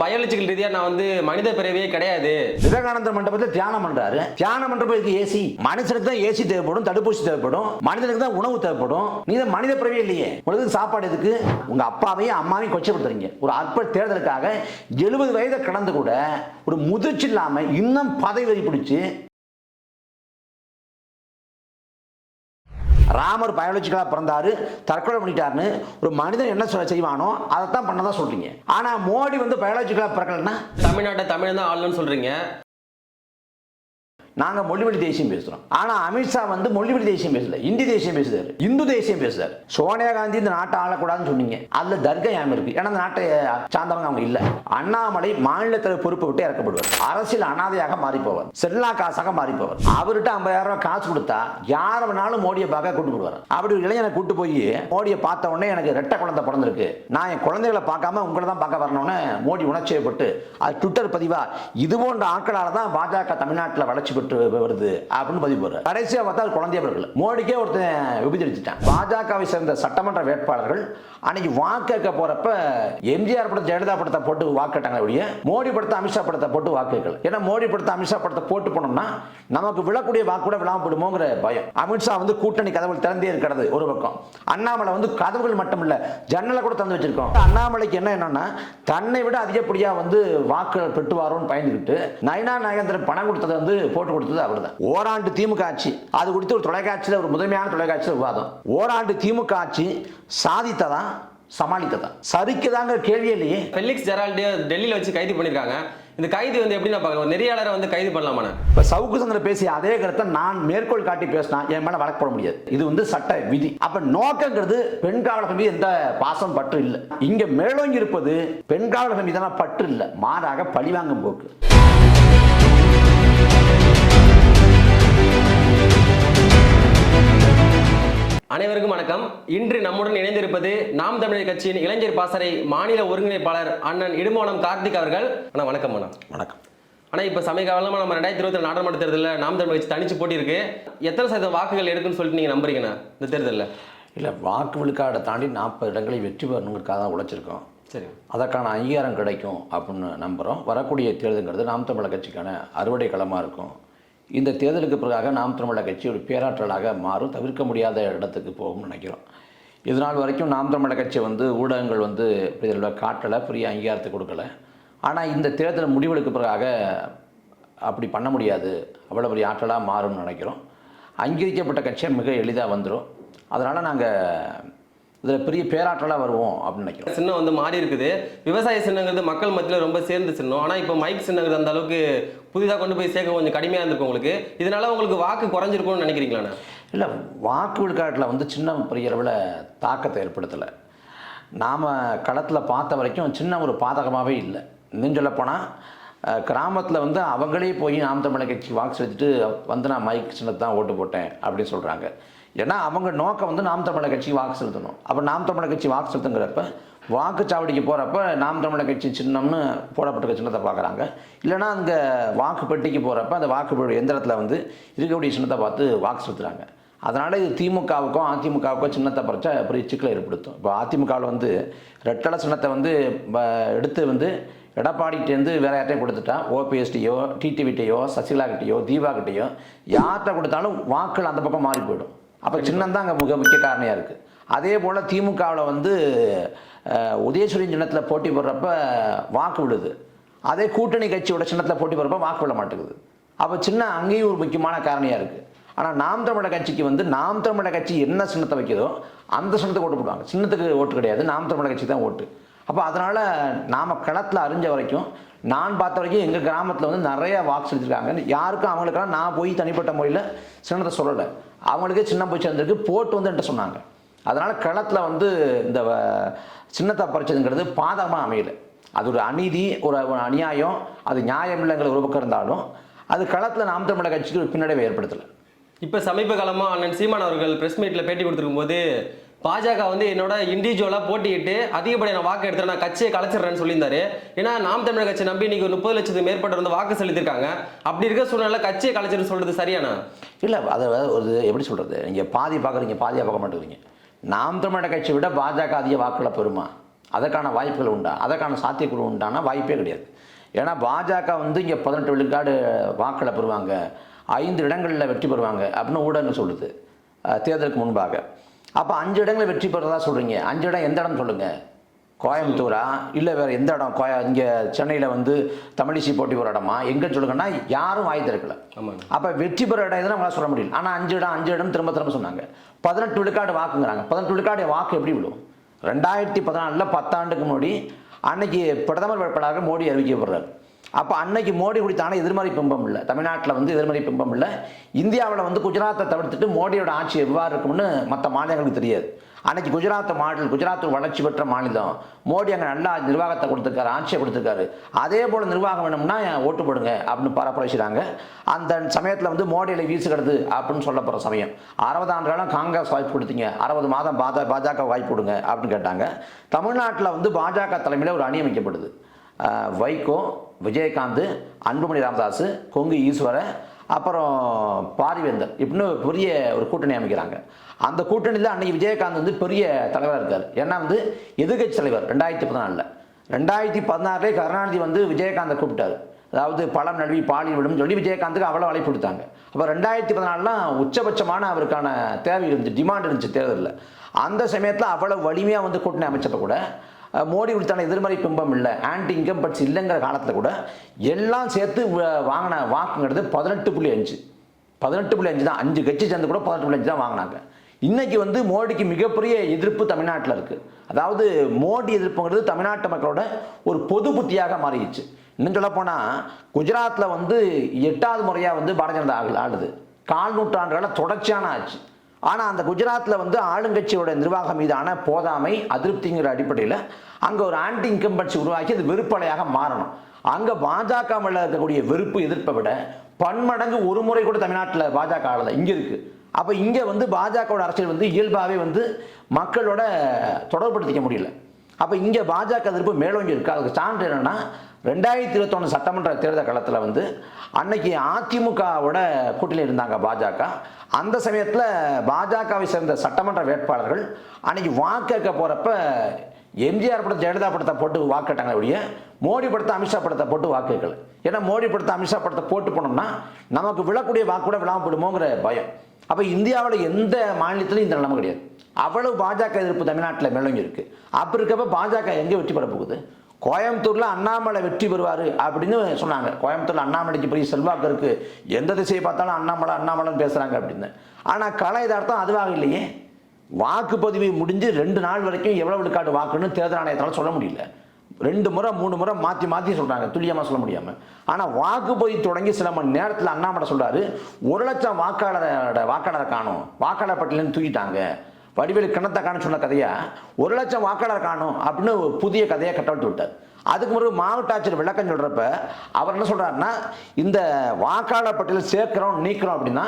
Biological ரீதியா நான் வந்து மனித பிறவியே கிடையாது. விவேகானந்தர் மண்டபத்தில் தியானம் பண்றாரு. தியானம் பண்றதுக்கு ஏசி. மனுஷனுக்கு தான் ஏசி தேவைப்படும், தடுப்பூசி தேவைப்படும், மனிதனுக்கு தான் உணவு தேவைப்படும். நீ தான் மனித பிறவியே இல்லையே, உங்களுக்கு சாப்பாடு எதுக்கு? உங்க அப்பாவையும் அம்மாவையும் கொச்சப்படுத்துறீங்க. ஒரு அற்ப தேர்தலுக்காக 70 வயதை கடந்து கூட ஒரு முதிர்ச்சி இல்லாம இன்னும் பதவி வரி பிடிச்சு ராமர் பயாலஜிக்கலா பிறந்தாரு, தற்கொலை பண்ணிட்டாருன்னு ஒரு மனிதன் என்ன செய்வானோ அதைத்தான் பண்ணதா சொல்றீங்க. ஆனா மோடி வந்து பயாலஜிக்கலா பிறக்கலன்னா தமிழ்நாட்டை தமிழ் தான் ஆளணும்னு சொல்றீங்க. நாங்க மொழிவழி தேசியம் பேசுறோம். ஆனா அமித்ஷா வந்து மொழிவழி தேசியம் பேசல, இந்தி தேசியம் பேசுறாரு, இந்து தேசியம் பேசுறாரு. சோனியா காந்தி இந்த நாட்டை ஆளக்கூடாதுன்னு சொன்னீங்க. அதுல தர்க்க யாம இருக்கு. ஏன்னா அந்த நாட்டை சார்ந்தவங்க அவங்க இல்ல. அண்ணாமலை மாநிலத்தில் பொறுப்பை விட்டு இறக்கப்படுவார். அரசியல் அனாதையாக மாறி போவார், செல்லா காசாக மாறி போவார். அவர்கிட்ட 50,000 ரூபாய் காசு கொடுத்தா யார வேணாலும் மோடியை பார்க்க கூட்டு போடுவார். அப்படி ஒரு இளைஞனை கூட்டு போய் மோடியை பார்த்த உடனே எனக்கு ரெட்டை குழந்தை பிறந்திருக்கு, நான் என் குழந்தைகளை பார்க்காம உங்களை தான் பார்க்க வரணும்னு மோடி உணர்ச்சியப்பட்டு அது ட்விட்டர் பதிவா இது போன்ற ஆட்களால தான் பாஜக தமிழ்நாட்டில் வளர்ச்சி பெற்று வருது அப்படின்னு பதிவு போடுறாரு. கடைசியா பார்த்தா குழந்தைய பிறகு மோடிக்கே ஒருத்தன் விபதிச்சிட்டான். பாஜகவை சேர்ந்த சட்டமன்ற வேட்பாளர்கள் அன்னைக்கு வாக்கு கேட்க போறப்ப எம்ஜிஆர் படத்தை ஜெயலலிதா படத்தை போட்டு வாக்கு கேட்டாங்க ஒழிய மோடி படத்தை அமித்ஷா படத்தை போட்டு வாக்கு கேட்கல. ஏன்னா மோடி படத்தை அமித்ஷா படத்தை போட்டு போனோம்னா நமக்கு விழக்கூடிய வாக்கு கூட விழாம போடுமோங்கிற பயம். அமித்ஷா வந்து கூட்டணி கதவுகள் திறந்தே இருக்கிறது ஒரு பக்கம். அண்ணாமலை வந்து கதவுகள் மட்டும் இல்ல ஜன்னலை கூட திறந்து வச்சிருக்கோம். அண்ணாமலைக்கு என்னன்னா தன்னை விட அதிகப்படியா வந்து வாக்குகள் பெற்றுவாரோன்னு பயந்துக்கிட்டு நயனா நாகேந்திரன் பணம் கொடுத்ததை வந்து போட்டு கொடுத்தது அவர்தான். ஓராண்டு திமுக ஆட்சி, அது குறித்து ஒரு தொலைக்காட்சியில் ஒரு முதன்மையான தொலைக்காட்சியில் விவாதம். ஓராண்டு திமுக ஆட்சி சாதித்ததா சமாளித்ததா சரிக்குதாங்க கேள்வியே இல்லையே. ஃபெலிக்ஸ் ஜெரால்டு டெல்லியில வச்சு கைது பண்ணிருக்காங்க. இந்த கைது வந்து எப்படி நான் பார்க்கலாம், நெறியாளரை வந்து கைது பண்ணலாமா? இப்ப சவுக்கு சங்கர் பேசிய அதே கருத்தை நான் மேற்கோள் காட்டி பேசினா என் மேல வழக்கு போட முடியாது. இது வந்து சட்ட விதி. அப்ப நோக்கங்கிறது பெண் காவலர் மீது எந்த பாசம் பற்று இல்லை. இங்க மேலோங்கி இருப்பது பெண் காவலர் மீதான பற்று இல்லை, மாறாக பழிவாங்கும் போக்கு. அனைவருக்கும் வணக்கம். இன்று நம்முடன் இணைந்திருப்பது நாம் தமிழர் கட்சியின் இளைஞர் பாசறை மாநில ஒருங்கிணைப்பாளர் அண்ணன் இடுமோனம் கார்த்திக் அவர்கள். அண்ணா வணக்கம். அண்ணா வணக்கம். ஆனால் இப்போ சமீபகாலமாக நம்ம 2024 நாடாளுமன்ற தேர்தலில் நாம் தமிழர் கட்சி தனிச்சு போட்டி இருக்கு. எத்தனை சதவீதம் வாக்குகள் எடுக்குன்னு சொல்லிட்டு நீங்கள் நம்புறீங்கண்ணா இந்த தேர்தலில்? இல்லை, வாக்கு விழுக்காடை தாண்டி 40 இடங்களை வெற்றி பெறணுங்கிறதுக்காக தான் உழைச்சிருக்கோம். சரி, அதற்கான அங்கீகாரம் கிடைக்கும் அப்படின்னு நம்புகிறோம். வரக்கூடிய தேர்தலுங்கிறது நாம் தமிழர் கட்சிக்கான அறுவடை களமாக இருக்கும். இந்த தேர்தலுக்கு பிறகாக நாம் தமிழர் கட்சி ஒரு பேராற்றலாக மாறும், தவிர்க்க முடியாத இடத்துக்கு போகும்னு நினைக்கிறோம். இதனால் வரைக்கும் நாம் தமிழர் கட்சி வந்து ஊடகங்கள் வந்து இதில் காட்டலை, பெரிய அங்கீகாரத்தை கொடுக்கல. ஆனால் இந்த தேர்தல் முடிவுகளுக்கு பிறகாக அப்படி பண்ண முடியாது, அவ்வளோ பெரிய ஆற்றலாக மாறும்னு நினைக்கிறோம். அங்கீகரிக்கப்பட்ட கட்சியாக மிக எளிதாக வந்துடும். அதனால் நாங்கள் இதில் பெரிய பேராற்றலாக வருவோம் அப்படின்னு நினைக்கிறோம். சின்னம் வந்து மாறி இருக்குது. விவசாய சின்னங்கிறது மக்கள் மத்தியில் ரொம்ப சேர்ந்து சின்னம். ஆனால் இப்போ மைக் சின்னங்கிறது அந்த அளவுக்கு புதிதாக கொண்டு போய் சேர்க்க கொஞ்சம் கடுமையாக இருந்திருக்கும் உங்களுக்கு. இதனால உங்களுக்கு வாக்கு குறைஞ்சிருக்கும்னு நினைக்கிறீங்களாண்ணா? இல்லை, வாக்கு விழுக்காட்டில் வந்து சின்னம் பெரிய அளவில் தாக்கத்தை ஏற்படுத்தலை. நாம் களத்தில் பார்த்த வரைக்கும் சின்ன ஒரு பாதகமாகவே இல்லை. இன்னும் சொல்லப்போனால் கிராமத்தில் வந்து அவங்களே போய் நாம் தமிழர் கட்சி வாக்கு செலுத்திட்டு வந்து நான் மைக் சின்னத்தை தான் ஓட்டு போட்டேன் அப்படின்னு சொல்கிறாங்க. ஏன்னா அவங்க நோக்கம் வந்து நாம் தமிழர் கட்சி வாக்கு செலுத்தணும். அப்போ நாம் தமிழர் கட்சி வாக்கு செலுத்துங்கிறப்ப வாக்குச்சாவடிக்கு போகிறப்ப நாம் தமிழர் கட்சி சின்னம்னு போடப்பட்ட சின்னத்தை பார்க்குறாங்க. இல்லைனா அங்கே வாக்கு பெட்டிக்கு போகிறப்ப அந்த வாக்கு எந்திரத்தில் வந்து இருக்கக்கூடிய சின்னத்தை பார்த்து வாக்கு செலுத்துகிறாங்க. அதனால் இது திமுகவுக்கும் அதிமுகவுக்கும் சின்னத்தை பறிச்சா பெரிய சிக்கலை ஏற்படுத்தும். இப்போ அதிமுகவில் வந்து ரெட்டலை சின்னத்தை வந்து எடுத்து வந்து எடப்பாடிகிட்டேருந்து வேறு யார்ட்டையும் கொடுத்துட்டா ஓபிஎஸ்டியோ டிடிவிட்டையோ சசிகலாகிட்டையோ தீபாகிட்டையோ யார்கிட்ட கொடுத்தாலும் வாக்குகள் அந்த பக்கம் மாறி போயிடும். அப்போ சின்னம் தான் அங்கே மிக முக்கிய காரணியாக இருக்குது. அதே போல் திமுகவில் வந்து உதயசூரியன் சின்னத்தில் போட்டி போடுறப்ப வாக்கு விழுது. அதே கூட்டணி கட்சியோட சின்னத்தில் போட்டி போடுறப்ப வாக்கு விட மாட்டேங்குது. அப்போ சின்னம் அங்கேயும் ஒரு முக்கியமான காரணியாக இருக்குது. ஆனால் நாம் தமிழர் கட்சிக்கு வந்து நாம் தமிழர் கட்சி என்ன சின்னத்தை வைக்கிறதோ அந்த சின்னத்துக்கு ஓட்டு போடுவாங்க. சின்னத்துக்கு ஓட்டு கிடையாது, நாம் தமிழர் கட்சி தான் ஓட்டு. அப்போ அதனால் நாம் களத்தில் அறிஞ்ச வரைக்கும் நான் பார்த்த வரைக்கும் எங்கள் கிராமத்தில் வந்து நிறைய வாக்கு செலுத்திருக்காங்க. யாருக்கும் அவங்களுக்கெல்லாம் நான் போய் தனிப்பட்ட முறையில் சின்னத்தை சொல்லலை, அவங்களுக்கே சின்ன போய் சேர்ந்துருக்கு, போட்டு வந்து என்கிட்ட சொன்னாங்க. அதனால் களத்தில் வந்து இந்த சின்னத்தை பறிச்சதுங்கிறது பாதகமாக அமையலை. அது ஒரு அநீதி, ஒரு அநியாயம், அது நியாயம் இல்லைங்கிற ஒரு பக்கம் இருந்தாலும் அது களத்தில் நாம் தமிழர் கட்சிக்கு ஒரு பின்னடைவை ஏற்படுத்தலை. இப்போ சமீப காலமாக அண்ணன் சீமான் அவர்கள் ப்ரெஸ் மீட்டில் பேட்டி கொடுத்துருக்கும் போது பாஜக வந்து என்னோட இண்டிவிஜுவலாக போட்டியிட்டு அதிகப்படியான வாக்கு எடுத்து நான் கட்சியை கலைச்சிடுறேன்னு சொல்லியிருந்தாரு. ஏன்னா நாம் தமிழர் கட்சி நம்பி இன்னைக்கு 30 லட்சத்துக்கு மேற்பட்ட வந்து வாக்கு செலுத்திருக்காங்க. அப்படி இருக்க சூழ்நிலை கட்சியை கலைச்சிட்டு சொல்றது சரியானா? இல்லை, அதை ஒரு எப்படி சொல்கிறது, நீங்கள் பாதி பார்க்குறீங்க பாதியாக பார்க்க மாட்டேங்கிறீங்க. நாம் தமிழர் கட்சியை விட பாஜக அதிக வாக்குகளை பெறுமா? அதற்கான வாய்ப்புகள் உண்டா? அதற்கான சாத்தியக்குழு உண்டான வாய்ப்பே கிடையாது. ஏன்னா பாஜக வந்து இங்கே 18 விழுக்காடு வாக்களை பெறுவாங்க, 5 இடங்களில் வெற்றி பெறுவாங்க அப்படின்னு ஊடகங்கள் சொல்லுது தேர்தலுக்கு முன்பாக. அப்போ 5 இடங்களில் வெற்றி பெறுறதா சொல்கிறீங்க. 5 இடம் எந்த இடம் சொல்லுங்கள்? கோயம்புத்தூரா இல்லை வேறு எந்த இடம்? இங்கே சென்னையில் வந்து தமிழிசை போட்டி ஒரு இடமா எங்கே சொல்லுங்கன்னா யாரும் வாய் திறக்கல. அப்போ வெற்றி பெற இடம் எதுனா நம்மளால் சொல்ல முடியல. ஆனால் 5 இடம் திரும்ப திரும்ப சொன்னாங்க. 18 விழுக்காடு வாக்குங்கிறாங்க. 18 விழுக்காடு வாக்கு எப்படி விடும்? 2014 10 ஆண்டுக்கு முன்னாடி அன்னைக்கு பிரதமர் வேட்பாளராக மோடி அறிவிக்கப்படுறார். அப்போ அன்னைக்கு மோடி குறித்தான எதிர்மறை பிம்பம் இல்லை, தமிழ்நாட்டில் வந்து எதிர்மறை பிம்பம் இல்லை. இந்தியாவில் வந்து குஜராத்தை தவிர்த்துட்டு மோடியோட ஆட்சி எவ்வாறு இருக்கும்னு மற்ற மாநிலங்களுக்கு தெரியாது. அன்னைக்கு குஜராத் மாடல், குஜராத் ஒரு வளர்ச்சி பெற்ற மாநிலம், மோடி அங்கே நல்லா நிர்வாகத்தை கொடுத்துருக்காரு, ஆட்சியை கொடுத்துருக்காரு. அதே போல் நிர்வாகம் வேணும்னா ஓட்டு போடுங்க அப்படின்னு பரப்புரைச்சாங்க. அந்த சமயத்தில் வந்து மோடியில் வீசுகிறது அப்படின்னு சொல்லப்படுற சமயம். 60 ஆண்டு காலம் காங்கிரஸ் வாய்ப்பு கொடுத்தீங்க, 60 மாதம் பாஜக வாய்ப்பு கொடுங்க அப்படின்னு கேட்டாங்க. தமிழ்நாட்டில் வந்து பாஜக தலைமையில் ஒரு அணி அமைக்கப்படுது. வைகோ, விஜயகாந்த், அன்புமணி ராமதாஸ், கொங்கு ஈஸ்வர, அப்புறம் பாரிவேந்தர் இப்படின்னு பெரிய ஒரு கூட்டணி அமைக்கிறாங்க. அந்த கூட்டணியில் அன்னைக்கு விஜயகாந்த் வந்து பெரிய தலைவராக இருக்கார். ஏன்னா வந்து எதிர்கட்சி தலைவர் 2014. 2016 கருணாநிதி வந்து விஜயகாந்தை கூப்பிட்டார். அதாவது பழம் நழுவி பாலில் விடும் சொல்லி விஜயகாந்துக்கு அவ்வளோ அழைப்பு கொடுத்தாங்க. அப்போ 2014 உச்சபட்சமான அவருக்கான தேவை இருந்துச்சு, டிமாண்ட் இருந்துச்சு தேர்தலில். அந்த சமயத்தில் அவ்வளோ வலிமையாக வந்து கூட்டணி அமைச்சப்ப கூட மோடி குறித்தான எதிர்மறை பிம்பம் இல்லை, ஆன்டி இன்கம்பன்சி இல்லைங்கிற காலத்தில் கூட எல்லாம் சேர்த்து வாங்கின வாக்குங்கிறது 18.5 தான். 5 கட்சி சேர்ந்து கூட 18.5 தான் வாங்கினாங்க. இன்னைக்கு வந்து மோடிக்கு மிகப்பெரிய எதிர்ப்பு தமிழ்நாட்டில் இருக்குது. அதாவது மோடி எதிர்ப்புங்கிறது தமிழ்நாட்டு மக்களோட ஒரு பொது புத்தியாக மாறிடுச்சு. இன்னும் சொல்ல போனால் குஜராத்தில் வந்து 8வது முறையாக வந்து பாரதிய ஜனதா ஆளுது. 4 நூற்றாண்டுகள தொடர்ச்சியான ஆட்சி. ஆனால் அந்த குஜராத்தில் வந்து ஆளுங்கட்சியோட நிர்வாகம் மீதான போதாமை, அதிருப்திங்கிற அடிப்படையில் அங்கே ஒரு ஆன்டி இன்கம்பன்சி உருவாக்கி அது வெறுப்பலையாக மாறணும். அங்கே பாஜக மேலே இருக்கக்கூடிய வெறுப்பு எதிர்ப்பை விட பன்மடங்கு ஒரு முறை கூட தமிழ்நாட்டில் பாஜக ஆளலை இங்கே இருக்குது. அப்போ இங்கே வந்து பாஜகவோட அரசியல் வந்து இயல்பாகவே வந்து மக்களோட தொடர்படுத்திக்க முடியல. அப்போ இங்கே பாஜக எதிர்ப்பு மேலோங்கி இருக்குது. அதுக்கு சான்று என்னென்னா 2021 சட்டமன்ற தேர்தல் காலத்தில் வந்து அன்னைக்கு அதிமுகவோட கூட்டணியில் இருந்தாங்க பாஜக. அந்த சமயத்தில் பாஜகவை சேர்ந்த சட்டமன்ற வேட்பாளர்கள் அன்னைக்கு வாக்கு கேட்க போகிறப்ப எம்ஜிஆர் படத்தை ஜெயலலிதா படத்தை போட்டு வாக்கு கேட்டாங்க ஒழிய மோடி படத்தை அமித்ஷா படத்தை போட்டு வாக்கு கேட்கல. ஏன்னா மோடி படத்தை அமித்ஷா படத்தை போட்டு போனோம்னா நமக்கு விழக்கூடிய வாக்கு கூட விழாம போடுமோங்கிற பயம். அப்போ இந்தியாவில் எந்த மாநிலத்திலும் இந்த நிலைமை கிடையாது. அவ்வளவு பாஜக எதிர்ப்பு தமிழ்நாட்டில் மேலோங்கி இருக்கு. அப்படி இருக்கப்ப பாஜக எங்கே வெற்றி பெற போகுது? கோயம்புத்தூரில் அண்ணாமலை வெற்றி பெறுவார் அப்படின்னு சொன்னாங்க. கோயம்புத்தூரில் அண்ணாமலைக்கு பெரிய செல்வாக்கு இருக்குது, எந்த திசையை பார்த்தாலும் அண்ணாமலைன்னு பேசுகிறாங்க அப்படின்னு. ஆனால் கலை யதார்த்தம் அதுவாக இல்லையே. வாக்குப்பதிவு முடிஞ்சு 2 நாள் வரைக்கும் எவ்வளவு விழுக்காடு வாக்குன்னு தேர்தல் ஆணையத்தால் சொல்ல முடியல. 2 முறை 3 முறை மாற்றி சொல்கிறாங்க, துல்லியமாக சொல்ல முடியாமல். ஆனால் வாக்குப்பதிவு தொடங்கி சில மணி நேரத்தில் அண்ணாமலை சொல்கிறாரு 1 லட்சம் வாக்காளரை காணும், வாக்காளர் பட்டியலேருந்து தூக்கிட்டாங்க. வடிவேலு கிணத்தை காணும் சொன்ன கதையா 1 லட்சம் வாக்காளர் காணும் அப்படின்னு புதிய கதையை கட்டவிட்டு விட்டார். அதுக்கு முன்னாடி மாவட்ட ஆட்சியர் விளக்கம் சொல்கிறப்ப அவர் என்ன சொல்கிறாருன்னா, இந்த வாக்காளர் பட்டியலில் சேர்க்கிறோம் நீக்கிறோம் அப்படின்னா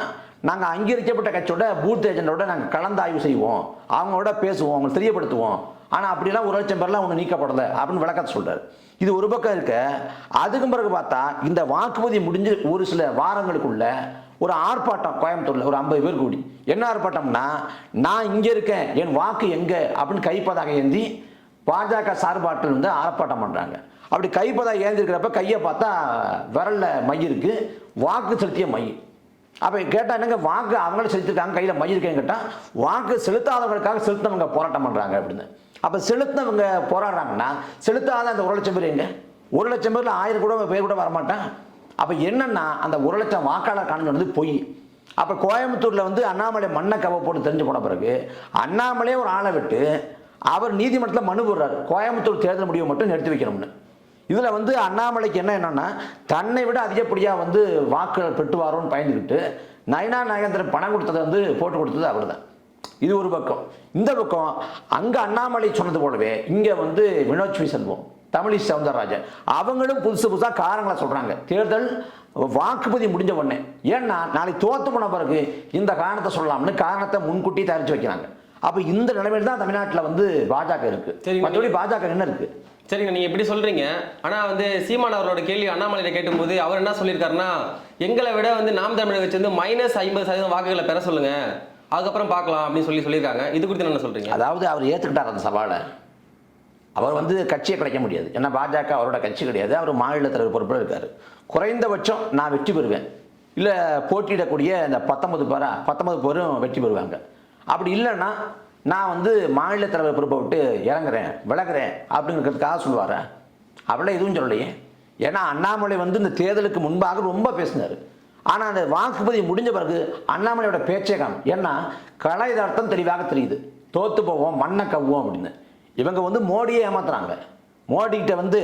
நாங்கள் அங்கீகரிக்கப்பட்ட கட்சியோட பூத் ஏஜெண்டோட நாங்கள் கலந்து ஆய்வு செய்வோம், அவங்களோட பேசுவோம், அவங்களை தெரியப்படுத்துவோம். ஆனால் அப்படிலாம் 1 லட்சம் பேர்லாம் ஒன்று நீக்கப்படலை அப்படின்னு விளக்கத்தை சொல்கிறார். இது ஒரு பக்கம் இருக்க, அதுக்கு பிறகு பார்த்தா இந்த வாக்குப்பதிவு முடிஞ்சு ஒரு சில வாரங்களுக்குள்ள ஒரு ஆர்ப்பாட்டம் கோயம்புத்தூரில் ஒரு 50 பேர் கூடி. என்ன ஆர்ப்பாட்டம்னா, நான் இங்கே இருக்கேன், என் வாக்கு எங்கே அப்படின்னு கைப்பதாக ஏந்தி பாஜக சார்பாட்டில் வந்து ஆர்ப்பாட்டம் பண்ணுறாங்க. அப்படி கைப்பதாக ஏந்திருக்கிறப்ப கையை பார்த்தா விரலில் மை இருக்கு, வாக்கு செலுத்திய மை. அப்போ கேட்டால் என்னங்க வாக்கு அவங்களும் செலுத்திருக்காங்க, கையில் மை இருக்கேன்னு கேட்டால் வாக்கு செலுத்தாதவங்களுக்காக செலுத்தினவங்க போராட்டம் பண்ணுறாங்க அப்படின்னு. அப்போ செலுத்தினவங்க போராடுறாங்கன்னா செலுத்தாத அந்த 1 லட்சம் பேர் எங்க? 1 லட்சம் பேரில் 1000 பேர் கூட வரமாட்டான். அப்போ என்னன்னா அந்த 1 லட்சம் வாக்காளர் காணுங்கிறது பொய். அப்போ கோயம்புத்தூரில் வந்து அண்ணாமலை மண்ணை கவ போட்டு தெரிஞ்சு போன பிறகு அண்ணாமலையே ஒரு ஆளை விட்டு அவர் நீதிமன்றத்தில் மனு போடுறாரு, கோயம்புத்தூர் தேர்தல் முடிவை மட்டும் நிறுத்தி வைக்கணும்னு. இதில் வந்து அண்ணாமலைக்கு என்னன்னா தன்னை விட அதிகப்படியாக வந்து வாக்குகள் பெற்றுவாரோன்னு பயந்துக்கிட்டு நயனா நாகேந்திரன் பணம் கொடுத்ததை வந்து போட்டு கொடுத்தது அவர் தான். இது ஒரு பக்கம். இந்த பக்கம் அங்கே அண்ணாமலை சொன்னது போலவே இங்கே வந்து வினோத் செல்வம், தமிழிசை சவுந்தரராஜன் அவங்களும் புதுசாக காரணங்களை சொல்கிறாங்க. தேர்தல் வாக்குப்பதிவு முடிஞ்ச உடனே, ஏன்னா நாளைக்கு தோற்று போன பிறகு இந்த காரணத்தை சொல்லலாம்னு காரணத்தை முன்கூட்டி தயாரித்து வைக்கிறாங்க. அப்போ இந்த நிலைமையில் தான் தமிழ்நாட்டில் வந்து பாஜக இருக்கு. மற்றபடி பாஜக என்ன இருக்கு? சரிங்க, நீங்க எப்படி சொல்றீங்க. ஆனா வந்து சீமான் அவரோட கேள்வி அண்ணாமலையை கேட்டும்போது அவர் என்ன சொல்லியிருக்காருன்னா, எங்களை விட வந்து நாம் தமிழக கட்சி வந்து -50% வாக்குகளை பெற சொல்லுங்க, அதுக்கப்புறம் பார்க்கலாம் அப்படின்னு சொல்லியிருக்காங்க. இது குறித்து என்ன சொல்றீங்க? அதாவது அவர் ஏற்றுக்கிட்டார் அந்த சவாலை. அவர் வந்து கட்சியை கிடைக்க முடியாது. ஏன்னா பாஜக அவரோட கட்சி கிடையாது. அவர் மாநில தலைவர் பொறுப்பில் இருக்கார். குறைந்தபட்சம் நான் வெற்றி பெறுவேன், இல்லை போட்டியிடக்கூடிய இந்த 19 பேரும் வெற்றி பெறுவாங்க. அப்படி இல்லைன்னா நான் வந்து மாநில தலைவர் பொறுப்பை விட்டு இறங்குறேன், விலகுறேன் அப்படிங்கிறதுக்காக சொல்லுவார். அப்படிலாம் எதுவும் சொல்லலையே. ஏன்னா அண்ணாமலை வந்து இந்த தேர்தலுக்கு முன்பாக ரொம்ப பேசினார். ஆனால் அந்த வாக்குப்பதிவு முடிஞ்ச பிறகு அண்ணாமலையோட பேச்சே காணும். ஏன்னா கள யதார்த்தம் தெளிவாக தெரியுது. தோற்று போவோம், மண்ணை கவ்வோம் அப்படின்னு. இவங்க வந்து மோடியை ஏமாத்துறாங்க. மோடிக்கிட்ட வந்து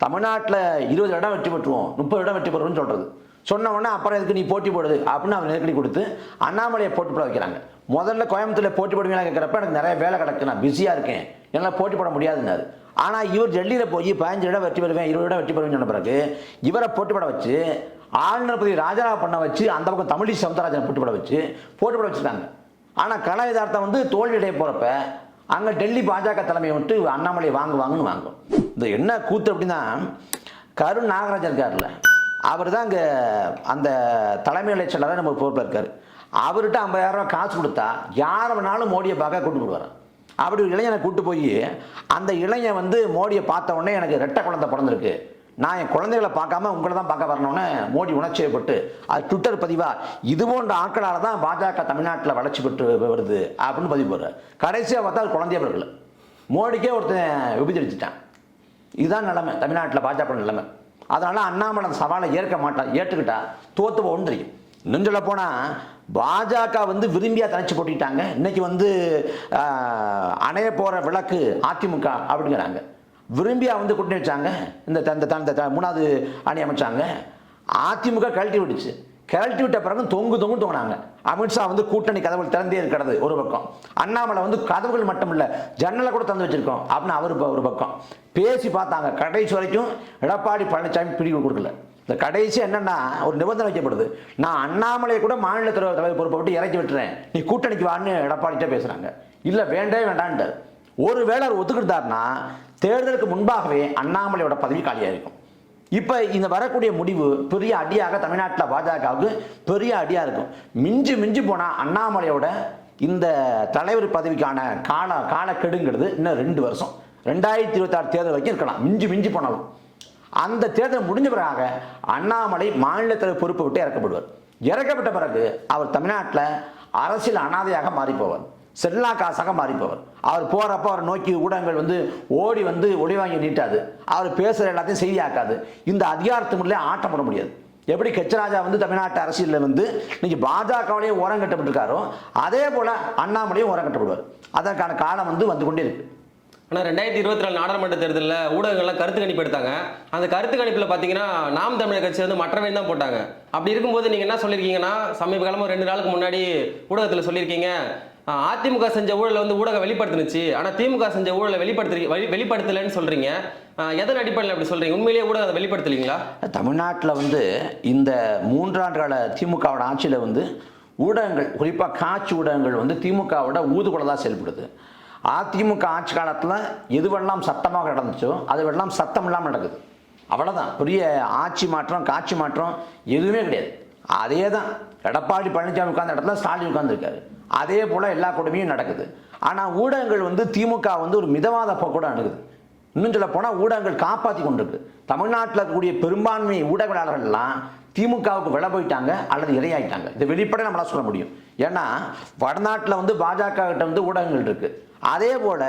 தமிழ்நாட்டில் 20 இடம் வெற்றி பெற்றுவோம், 30 இடம் வெற்றி பெறுவோம்னு சொல்கிறது. சொன்ன உடனே அப்புறம் எதுக்கு நீ போட்டி போடுது அப்படின்னு அவர் நெருக்கடி கொடுத்து அண்ணாமலையை போட்டி போட வைக்கிறாங்க. முதல்ல கோயம்புத்தூரில் போட்டி போடுவீங்களா கேட்குறப்ப எனக்கு நிறைய வேலை கிடக்கு, நான் பிஸியாக இருக்கேன், என்னால் போட்டி போட முடியாதுன்னாரு. ஆனால் இவர் டெல்லியில் போய் 15 இடம் வெற்றி பெறுவேன், 20 இடம் வெற்றி பெறுவேன்னு சொன்ன பிறகு இவரை போட்டி போட வச்சு ஆளுநர் பதவி ராஜினாமா பண்ண வச்சு அந்த பக்கம் தமிழிசை சவுந்தரராஜனை போட்டி போட வச்சுருக்காங்க. ஆனால் கள யதார்த்தம் வந்து தோல்வியடைய போகிறப்ப அங்கே டெல்லி பாஜக தலைமையை விட்டு அண்ணாமலையை வாங்குவாங்கன்னு வாங்கும். இந்த என்ன கூத்து அப்படின்னா, கருண் நாகராஜன் இருக்கார்ல, அவர் தான் அங்கே அந்த தலைமை செயலாளர் நம்ம பொறுப்பில் இருக்கார். அவர்கிட்ட 50,000 ரூபா காசு கொடுத்தா யாரை வேணாலும் மோடியை பார்க்க கூட்டு போடுவார். அப்படி ஒரு இளைஞனை கூட்டு போய் அந்த இளைஞன் வந்து மோடியை பார்த்த உடனே எனக்கு ரெட்டை குழந்தை பிறந்திருக்கு, நான் என் குழந்தைகளை பார்க்காம உங்களை தான் பார்க்க வரணும்னு மோடி உணர்ச்சியப்பட்டு அது ட்விட்டர் பதிவா இது போன்ற ஆட்களால் தான் பாஜக தமிழ்நாட்டில் வளர்ச்சி பெற்று வருது அப்படின்னு பதிவு போடுறார். கடைசியாக பார்த்தா அது குழந்தைய பிறகு மோடிக்கே ஒருத்தன் விபதிச்சிட்டான். இதுதான் நிலைமை தமிழ்நாட்டில் பாஜக நிலைமை. அதனால அண்ணாமலை சவாலை ஏற்றுக்கிட்டா தோத்து போகணும்னு தெரியும். இன்னும் சொல்ல போனால் பாஜக வந்து விரும்பியாக தனிச்சு போட்டிட்டாங்க. இன்னைக்கு வந்து அணைய போகிற விளக்கு அதிமுக அப்படிங்கிறாங்க. விரும்பியா வந்து கூட்டணி வச்சாங்க. இந்த 3வது அணி அமைச்சாங்க. அதிமுக கழட்டி விட்ட பிறகு தொங்குனாங்க. அமித்ஷா வந்து கூட்டணி கதவுகள் திறந்தே இருக்கிறது ஒரு பக்கம். அண்ணாமலை வந்து கதவுகள் மட்டும் இல்லை, ஜன்னலை கூட திறந்து வச்சிருக்கோம் அப்படின்னு அவர் ஒரு பக்கம் பேசி பார்த்தாங்க. கடைசி வரைக்கும் எடப்பாடி பழனிசாமி பிடிவு கொடுக்கல. இந்த கடைசி என்னன்னா ஒரு நிபந்தனை வைக்கப்படுது, நான் அண்ணாமலையை கூட மாநில தலைவர் பொறுப்பை விட்டு இறக்கி விட்டுறேன், நீ கூட்டணிக்கு வான்னு எடப்பாடிட்ட பேசுறாங்க. இல்லை வேண்டான்ட்டு ஒருவேளை அவர் ஒத்துக்கிட்டாருன்னா தேர்தலுக்கு முன்பாகவே அண்ணாமலையோட பதவி காலியாக இருக்கும். இப்போ இந்த வரக்கூடிய முடிவு பெரிய அடியாக தமிழ்நாட்டில் பாஜகவுக்கு பெரிய அடியாக இருக்கும். மிஞ்சி போனால் அண்ணாமலையோட இந்த தலைவர் பதவிக்கான காலக்கெடுங்கிறது இன்னும் 2 வருஷம் 2026 தேர்தல் வரைக்கும் இருக்கலாம். மிஞ்சி போனாலும் அந்த தேர்தல் முடிஞ்ச பிறகாக அண்ணாமலை மாநில தலைவர் பொறுப்பை விட்டு இறக்கப்பட்ட பிறகு அவர் தமிழ்நாட்டில் அரசியல் அனாதையாக மாறிப்போவார், செல்லா காசாக மாறிப்பவர். அவர் போகிறப்ப அவர் நோக்கி ஊடகங்கள் வந்து ஓடி ஒடி வாங்கி நீட்டாது, அவர் பேசுகிற எல்லாத்தையும் செய்தியாக்காது. இந்த அதிகாரத்து முறையிலே ஆட்டம் போட முடியாது. எப்படி கெச்சராஜா வந்து தமிழ்நாட்டு அரசியலில் வந்து இன்னைக்கு பாஜகவிலேயே ஓரம் கட்டப்பட்டிருக்காரோ அதே போல் அண்ணாமலையும் ஓரம் கட்டப்படுவார். அதற்கான காலம் வந்து கொண்டே இருக்கு. ஆனால் 2024 நாடாளுமன்ற தேர்தலில் ஊடகங்கள்லாம் கருத்து கணிப்பு எடுத்தாங்க. அந்த கருத்து கணிப்பில் பார்த்தீங்கன்னா நாம் தமிழர் கட்சி வந்து மற்றவை தான் போட்டாங்க. அப்படி இருக்கும்போது நீங்கள் என்ன சொல்லியிருக்கீங்கன்னா, சமீப காலமாக 2 நாளுக்கு முன்னாடி ஊடகத்தில் சொல்லியிருக்கீங்க, அதிமுக செஞ்ச ஊழலை வந்து ஊடகம் வெளிப்படுத்துனுச்சு, ஆனால் திமுக செஞ்ச ஊழலை வெளிப்படுத்தலைன்னு சொல்றீங்க. எதன் அடிப்படையில் அப்படி சொல்றீங்க? உண்மையிலேயே ஊடகம் அதை வெளிப்படுத்தலீங்களா? தமிழ்நாட்டில் வந்து இந்த 3 ஆண்டு கால திமுகவோட ஆட்சியில் வந்து ஊடகங்கள், குறிப்பாக காட்சி ஊடகங்கள் வந்து திமுகவோட ஊதுகுழல் தான் செயல்படுது. அதிமுக ஆட்சி காலத்தில் எதுவெல்லாம் சட்டமாக நடந்துச்சோ அதுவெல்லாம் சட்டம் இல்லாமல் நடக்குது. அவ்வளோதான். பெரிய ஆட்சி மாற்றம் காட்சி மாற்றம் எதுவுமே கிடையாது. அதே தான் எடப்பாடி பழனிசாமி உட்கார்ந்த இடத்துல ஸ்டாலின் உட்கார்ந்துருக்காரு. அதே போல் எல்லா கொடுமையும் நடக்குது. ஆனால் ஊடகங்கள் வந்து திமுக வந்து ஒரு மிதவாத போக்கோட அணுகுது. இன்னும் சொல்ல போனால் ஊடகங்கள் காப்பாற்றி கொண்டிருக்கு. தமிழ்நாட்டில் இருக்கக்கூடிய பெரும்பான்மை ஊடகவியலாளர்கள்லாம் திமுகவுக்கு விலை போயிட்டாங்க அல்லது இரையாயிட்டாங்க. இதை வெளிப்பட நம்மளால் சொல்ல முடியும். ஏன்னா வடநாட்டில் வந்து பாஜக கிட்ட வந்து ஊடகங்கள் இருக்கு, அதே போல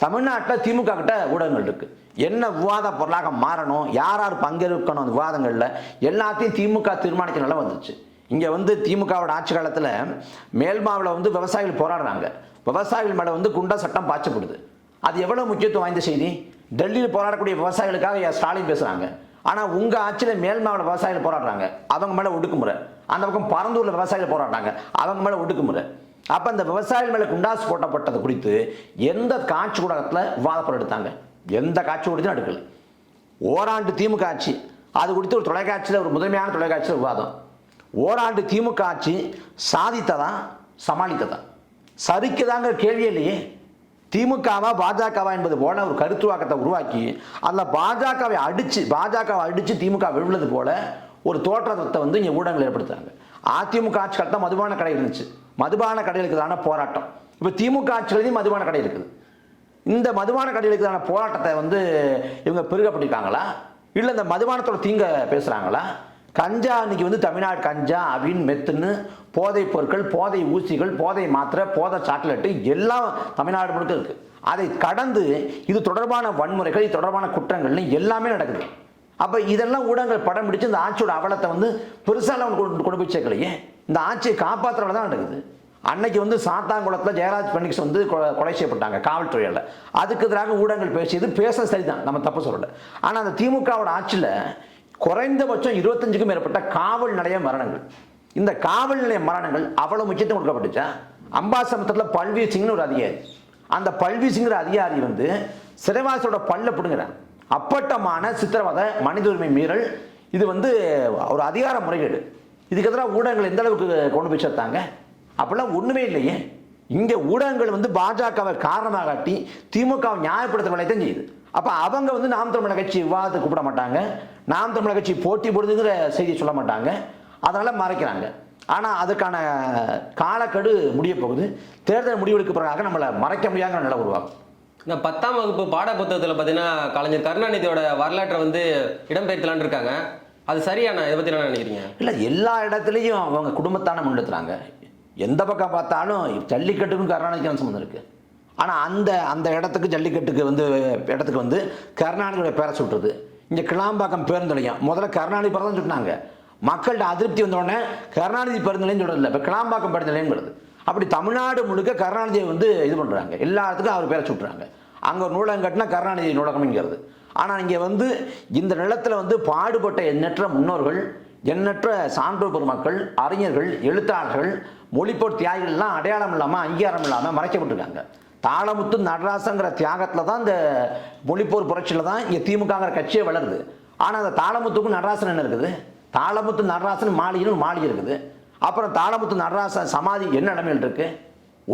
தமிழ்நாட்டில் திமுக கிட்ட ஊடகங்கள் இருக்கு. என்ன விவாத பொருளாக மாறணும், யார் பங்கேற்கணும் அந்த விவாதங்களில் எல்லாத்தையும் திமுக தீர்மானிக்க நல்லா வந்துச்சு. இங்கே வந்து திமுகவோட ஆட்சி காலத்தில் மேல்மாவில் வந்து விவசாயிகள் போராடுறாங்க. விவசாயிகள் மேலே வந்து குண்டா சட்டம் பாய்ச்சப்படுது. அது எவ்வளோ முக்கியத்துவம் வாய்ந்த செய்தி. டெல்லியில் போராடக்கூடிய விவசாயிகளுக்காக ஸ்டாலின் பேசுகிறாங்க. ஆனால் உங்கள் ஆட்சியில் மேல்மாவில் விவசாயிகள் போராடுறாங்க, அவங்க மேலே ஒடுக்குமுறை. அந்த பக்கம் பரந்தூரில் விவசாயிகள் போராடுறாங்க, அவங்க மேலே ஒடுக்குமுறை. அப்போ அந்த விவசாயிகள் மேலே குண்டாசு போட்டப்பட்டது குறித்து எந்த காட்சி ஊடகத்தில் விவாதப்படம் எடுத்தாங்க? எந்த காட்சி ஊடகத்தையும் எடுக்கல. ஓராண்டு திமுக ஆட்சி அது குறித்து ஒரு தொலைக்காட்சியில், ஒரு முதன்மையான தொலைக்காட்சியில் விவாதம். ஓராண்டு திமுக ஆட்சி சாதித்ததா சமாளித்ததா? சரிக்குதாங்கிற கேள்வியே இல்லையே. திமுகவா பாஜகவா என்பது போல ஒரு கருத்துவாக்கத்தை உருவாக்கி அதில் பாஜகவை அடித்து திமுக விழுவது போல ஒரு தோற்றத்தை வந்து இங்கே ஊடகங்கள் ஏற்படுத்துறாங்க. அதிமுக ஆட்சி காலத்தில் மதுபான கடை இருந்துச்சு, மதுபான கடைகளுக்கு தான போராட்டம். இப்போ திமுக ஆட்சியிலையும் மதுபான கடை இருக்குது. இந்த மதுபான கடைகளுக்கான போராட்டத்தை வந்து இவங்க பெருகப்பட்டிருக்காங்களா, இல்லை இந்த மதுபானத்தோட தீங்க பேசுகிறாங்களா? கஞ்சா இன்னைக்கு வந்து தமிழ்நாடு கஞ்சா, அவின், மெத்துன்னு போதைப் பொருட்கள், போதை ஊசிகள், போதை மாத்திரை, போதை சாக்லேட்டு எல்லாம் தமிழ்நாடு முழுக்க இருக்கு. அதை கடந்து இது தொடர்பான வன்முறைகள், இது தொடர்பான குற்றங்கள்னு எல்லாமே நடக்குது. அப்போ இதெல்லாம் ஊடகங்கள் படம் பிடிச்சு இந்த ஆட்சியோட அவலத்தை வந்து பெருசாக கொண்டு போய் சேர்க்கலையே. இந்த ஆட்சியை காப்பாற்றுறதுல தான் நடக்குது. அன்னைக்கு வந்து சாத்தாங்குளத்தில் ஜெயராஜ் பெனிக்ஸ் வந்து கொலை செய்யப்பட்டாங்க காவல்துறையால். அதுக்கு எதிராக ஊடகங்கள் பேசியது பேச சரிதான், நம்ம தப்பு சொல்லலை. ஆனால் அந்த திமுகவோட ஆட்சியில் குறைந்தபட்சம் 25க்கும் மேற்பட்ட காவல் நிலைய மரணங்கள். இந்த காவல் நிலைய மரணங்கள் அவ்வளவு முக்கியத்துவம் கொடுக்கப்பட்டுச்சா? அம்பாசமுத்திரத்தில் பல்வீர் சிங்னு ஒரு அதிகாரி, அந்த பல்வீர் சிங்கிற அதிகாரி வந்து சிறைவாசியோட பல்ல பிடுங்குறாங்க. அப்பட்டமான சித்திரவதை, மனித உரிமை மீறல், இது வந்து ஒரு அதிகார முறைகேடு. இதுக்கு எதிராக ஊடகங்கள் எந்த அளவுக்கு கொண்டு போய் சேர்த்தாங்க? அப்படிலாம் ஒன்றுமே இல்லையே. இங்கே ஊடகங்கள் வந்து பாஜகவை காரணமாக காட்டி திமுகவை நியாயப்படுத்த வேலையை தான் செய்யுது. அப்போ அவங்க வந்து நாம் தமிழர் கட்சி விவாதத்தை கூப்பிட மாட்டாங்க, நாம் தமிழர் கட்சி போட்டி போடுதுங்கிற செய்தியை சொல்ல மாட்டாங்க, அதனால் மறைக்கிறாங்க. ஆனால் அதுக்கான காலக்கெடு முடிய போகுது. தேர்தல் முடிவெடுக்க பிறகாக நம்மளை மறைக்க முடியாத நிலை உருவாகும். இந்த 10ஆம் வகுப்பு பாட புத்தகத்தில் பார்த்தீங்கன்னா கலைஞர் கருணாநிதியோட வரலாற்றை வந்து இடம்பெயர்த்தலான்னு இருக்காங்க. அது சரியான, இதை பற்றி என்ன நினைக்கிறீங்க? இல்லை, எல்லா இடத்துலையும் அவங்க குடும்பத்தான முன்னெடுத்துறாங்க. எந்த பக்கம் பார்த்தாலும் ஜல்லிக்கட்டுக்கும் கருணாநிதிக்கான சம்மந்தம் இருக்குது. ஆனால் அந்த இடத்துக்கு, ஜல்லிக்கட்டுக்கு வந்து இடத்துக்கு வந்து கருணாநிதியோட பேரை சுட்டுறது. இங்கே கிளாம்பாக்கம் பேருந்து நிலையம் முதல்ல கருணாநிதி பேரை தான் சுட்டினாங்க. மக்கள்கிட்ட அதிருப்தி வந்தோடனே கருணாநிதி பேருந்து நிலையம் சொல்கிறது, இப்போ கிளாம்பாக்கம் பேருந்து நிலையம்ங்கிறது. அப்படி தமிழ்நாடு முழுக்க கருணாநிதியை வந்து இது பண்ணுறாங்க, எல்லா இடத்துக்கும் அவர் பேரை சுட்டுறாங்க. அங்கே ஒரு நூலகம் கட்டினா கருணாநிதி நூலகம்ங்கிறது. ஆனால் இங்கே வந்து இந்த நிலத்தில் வந்து பாடுபட்ட எண்ணற்ற முன்னோர்கள், எண்ணற்ற சான்றோர் பெருமக்கள், அறிஞர்கள், எழுத்தாளர்கள், மொழிப்போர் தியாகிகள்லாம் அடையாளம் இல்லாமல், அங்கீகாரம் இல்லாமல் மறைக்கப்பட்டிருக்காங்க. தாளமுத்து நடராசங்கிற தியாகத்தில் தான், இந்த மொழிப்போர் புரட்சியில் தான் இங்கே திமுகங்கிற கட்சியே வளருது. ஆனால் அந்த தாளமுத்துக்கும் நடராசன் என்ன இருக்குது? தாளமுத்து நடராசன் மாளிகைன்னு மாளிகை இருக்குது. அப்புறம் தாளமுத்து நடராசன் சமாதி என்ன இடமையில் இருக்கு?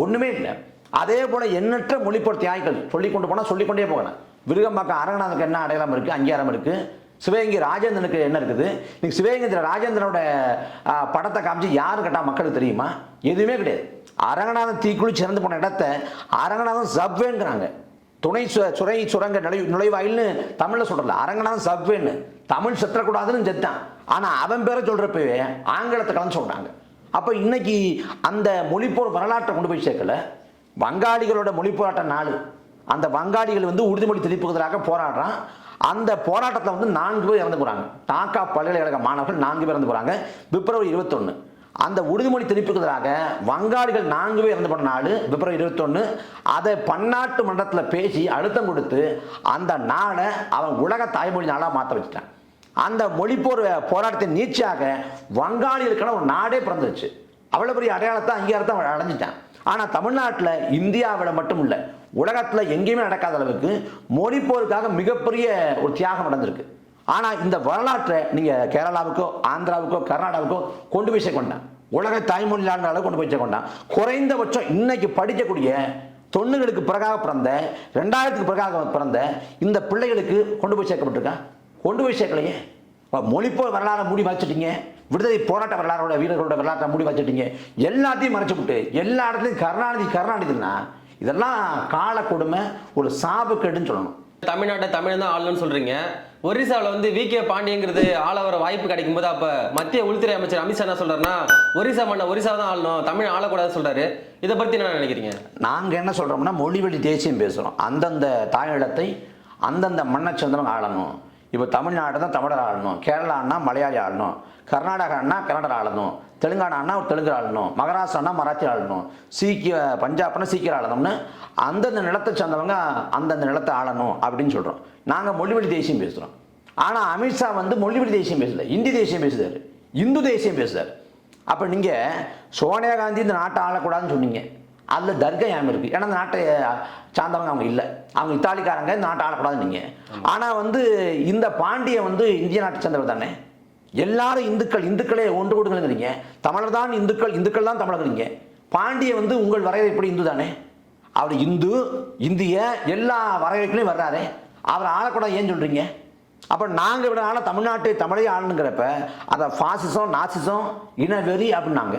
ஒன்றுமே இல்லை. அதே போல் எண்ணற்ற மொழிப்போர் தியாகிகள் சொல்லி கொண்டு போனால் சொல்லிக்கொண்டே போகலாம். விருகம்பாக்கம் அரங்கநாதனுக்கு என்ன அடையாளம் இருக்குது, அங்கீகாரம் இருக்குது? சிவகங்கை ராஜேந்திரனுக்கு என்ன இருக்குது? இன்னைக்கு சிவகங்கை ராஜேந்திரனோட படத்தை காமிச்சு யாரு கேட்டால் மக்களுக்கு தெரியுமா? எதுவுமே கிடையாது. அரங்கநாதன் தீக்குழி சிறந்து போன இடத்த அரங்கநாதன் சப்வேங்கிறாங்க. துணை சுரங்க நுழைவாயில்னு தமிழில் சொல்கிறல, அரங்கநாதன் சப்வேன்னு. தமிழ் செத்துறக்கூடாதுன்னு செத்தான். ஆனால் அவன் பேரை சொல்கிறப்பவே ஆங்கிலத்தை கலந்து சொல்கிறாங்க. அப்போ இன்னைக்கு அந்த மொழிப்போர் வரலாற்றை கொண்டு போய் சேர்க்கல. வங்காளிகளோட மொழிப்போராட்ட நாள், அந்த வங்காளிகள் வந்து உறுதிமொழி தெளிப்புவதற்காக போராடுறான். அந்த போராட்டத்தில் வந்து 4 பேர் இறந்து போகிறாங்க. டாக்கா பல்கலைக்கழக மாணவர்கள் 4 பேர் இறந்து போகிறாங்க. பிப்ரவரி 21 அந்த உறுதிமொழி தெளிப்புவதற்காக வங்காளிகள் 4 பேர் இறந்து போன நாள் பிப்ரவரி 21. அதை பன்னாட்டு மன்றத்தில் பேசி அழுத்தம் கொடுத்து அந்த நாளை அவன் உலக தாய்மொழி நாளாக மாற்ற வச்சுட்டான். அந்த மொழிப்போர் போராட்டத்தின் நீட்சியாக வங்காளிகளுக்கான ஒரு நாடே பிறந்துருச்சு. அவ்வளோ பெரிய அடையாளத்தை, அங்கீகாரத்தை அவன் அடைஞ்சிட்டான். ஆனால் தமிழ்நாட்டில், இந்தியாவில் மட்டும் இல்லை, உலகத்தில் எங்கேயுமே நடக்காத அளவுக்கு மொழிப்போருக்காக மிகப்பெரிய ஒரு தியாகம் நடந்திருக்கு. ஆனால் இந்த வரலாற்றை நீங்கள் கேரளாவுக்கோ, ஆந்திராவுக்கோ, கர்நாடகாவுக்கோ கொண்டு போய் சேர்க்கொண்டான். உலக தாய்மொழி அளவு கொண்டு போய் சேர்க்கொண்டான். குறைந்தபட்சம் இன்னைக்கு படிக்கக்கூடிய 90களுக்கு பிறகாக பிறந்த, 2000க்கு பிறகாக பிறந்த இந்த பிள்ளைகளுக்கு கொண்டு போய் சேர்க்கப்பட்டிருக்கான்? கொண்டு போய் சேர்க்கலையே. மொழிப்போர் வரலாறை மூடி வச்சுட்டீங்க, விடுதலை போராட்ட வரலாறோட வீரர்களோட வரலாற்றை மூடி வச்சுட்டீங்க, எல்லாத்தையும் மறைச்சு விட்டு எல்லா இடத்துலையும் கருணாநிதினா இதெல்லாம் கால கொடுமை, ஒரு சாபக்கேடுன்னு சொல்லணும். தமிழ்நாட்டை தமிழ் தான் ஆளணும்னு சொல்றீங்க. ஒரிசாவில் வந்து வி.கே. பாண்டியங்கிறது ஆள வர வாய்ப்பு கிடைக்கும் போது, அப்ப மத்திய உள்துறை அமைச்சர் அமித்ஷா என்ன சொல்றாருன்னா, ஒரிசா மண்ணை ஒரிசா தான் ஆளணும், தமிழ் ஆளக்கூடாதுன்னு சொல்றாரு. இதை பத்தி என்ன நினைக்கிறீங்க? நாங்கள் என்ன சொல்றோம்னா, மொழிவழி தேசியம் பேசுகிறோம். அந்தந்த தாயிடத்தை அந்தந்த மண்ணை சேர்ந்தவங்க ஆளணும். இப்போ தமிழ்நாடு தான் தமிழர் ஆளணும், கேரளான்னா மலையாளி ஆளணும், கர்நாடகான்னா கன்னடர் ஆளணும், தெலுங்கானான்னா ஒரு தெலுங்கர் ஆளணும், மகாராஷ்டிரானா மராத்தி ஆளணும், பஞ்சாப்னா சீக்கிரம் ஆளணும்னு அந்தந்த நிலத்தை சேர்ந்தவங்க அந்தந்த நிலத்தை ஆளணும் அப்படின்னு சொல்கிறோம். நாங்கள் மொழிவழி தேசியம் பேசுகிறோம். ஆனால் அமித்ஷா வந்து மொழிவழி தேசியம் பேசல, இந்தி தேசியம் பேசுகிறார், இந்து தேசியம் பேசுகிறார். அப்போ நீங்கள் சோனியா காந்தி இந்த நாட்டை ஆளக்கூடாதுன்னு சொன்னீங்க, அதில் தர்க்கம் ஏன் இருக்குது? ஏன்னா இந்த நாட்டை சார்ந்தவங்க அவங்க இல்லை, அவங்க இத்தாலிக்காரங்க, இந்த நாட்டை ஆளக்கூடாதுன்னு நீங்கள். ஆனால் வந்து இந்த பாண்டிய வந்து இந்திய நாட்டை சேர்ந்தவர் தானே. எல்லாரும் இந்துக்களே ஒன்று கொடுங்கிறீங்க. தமிழர் தான் இந்துக்கள் தான் தமிழர்கிறீங்க. பாண்டிய வந்து உங்கள் வரையறைப்படி இந்து தானே. அவர் இந்து, இந்திய எல்லா வரையறைகளையும் வர்றாரே, அவரை ஆளக்கூடாது ஏன் சொல்கிறீங்க? அப்போ நாங்கள் விட ஆள தமிழ்நாட்டை தமிழே ஆளுங்கிறப்ப அதை ஃபாசிசம், நாசிசம், இனவெறி அப்படின்னாங்க.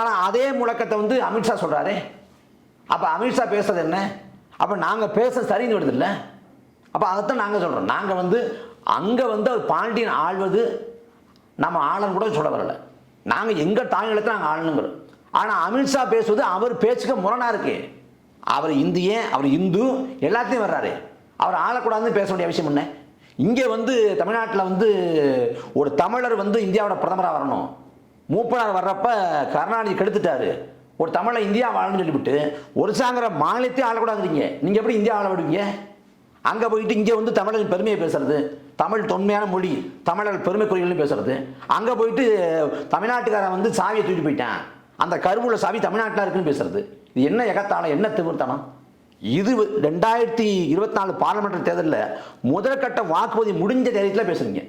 ஆனால் அதே முழக்கத்தை வந்து அமித்ஷா சொல்கிறாரே. அப்போ அமித்ஷா பேசுறது என்ன? அப்போ நாங்கள் பேச சரின்னு வருது இல்லை. அப்போ அதைத்தான் நாங்கள் சொல்கிறோம். நாங்கள் வந்து அங்கே வந்து அவர் பாண்டியன் ஆள்வது நம்ம ஆளன்னு கூட சொல்ல வரல. நாங்கள் எங்கள் தாய்நிலத்தில் நாங்கள் ஆளணுங்கிறோம். ஆனால் அமித்ஷா பேசுவது அவர் பேச்சுக்க முரணாக இருக்கு. அவர் இந்தியன், அவர் இந்து, எல்லாத்தையும் வர்றாரு. அவர் ஆளக்கூடாதுன்னு பேச வேண்டிய அவசியம் என்ன? இங்கே வந்து தமிழ்நாட்டில் வந்து ஒரு தமிழர் வந்து இந்தியாவோட பிரதமராக வரணும். மூப்பனார் வர்றப்ப கருணாநிதி கெடுத்துட்டாரு. ஒரு தமிழை இந்தியா வாழணும்னு சொல்லிவிட்டு ஒரு சாங்கிற மாநிலத்தையும் ஆளக்கூடாதுங்க. நீங்கள் எப்படி இந்தியா ஆள விடுவீங்க? அங்கே போயிட்டு இங்கே வந்து தமிழரின் பெருமையை பேசுறது, தமிழ் தொன்மையான மொழி, தமிழர் பெருமைக்குரியல்னு பேசுறது. அங்கே போயிட்டு தமிழ்நாட்டுக்காரன் வந்து சாவியை தூக்கிட்டு போயிட்டான், அந்த கருவூல சாவி தமிழ்நாட்டில் இருக்குன்னு பேசுறது. இது என்ன எகத்தாளம், என்ன திமிர்த்தனம்? இது 2024 பார்லிமெண்ட் தேர்தலில் முதற்கட்ட வாக்குப்பதிவு முடிஞ்ச தேதியில் பேசுறீங்க.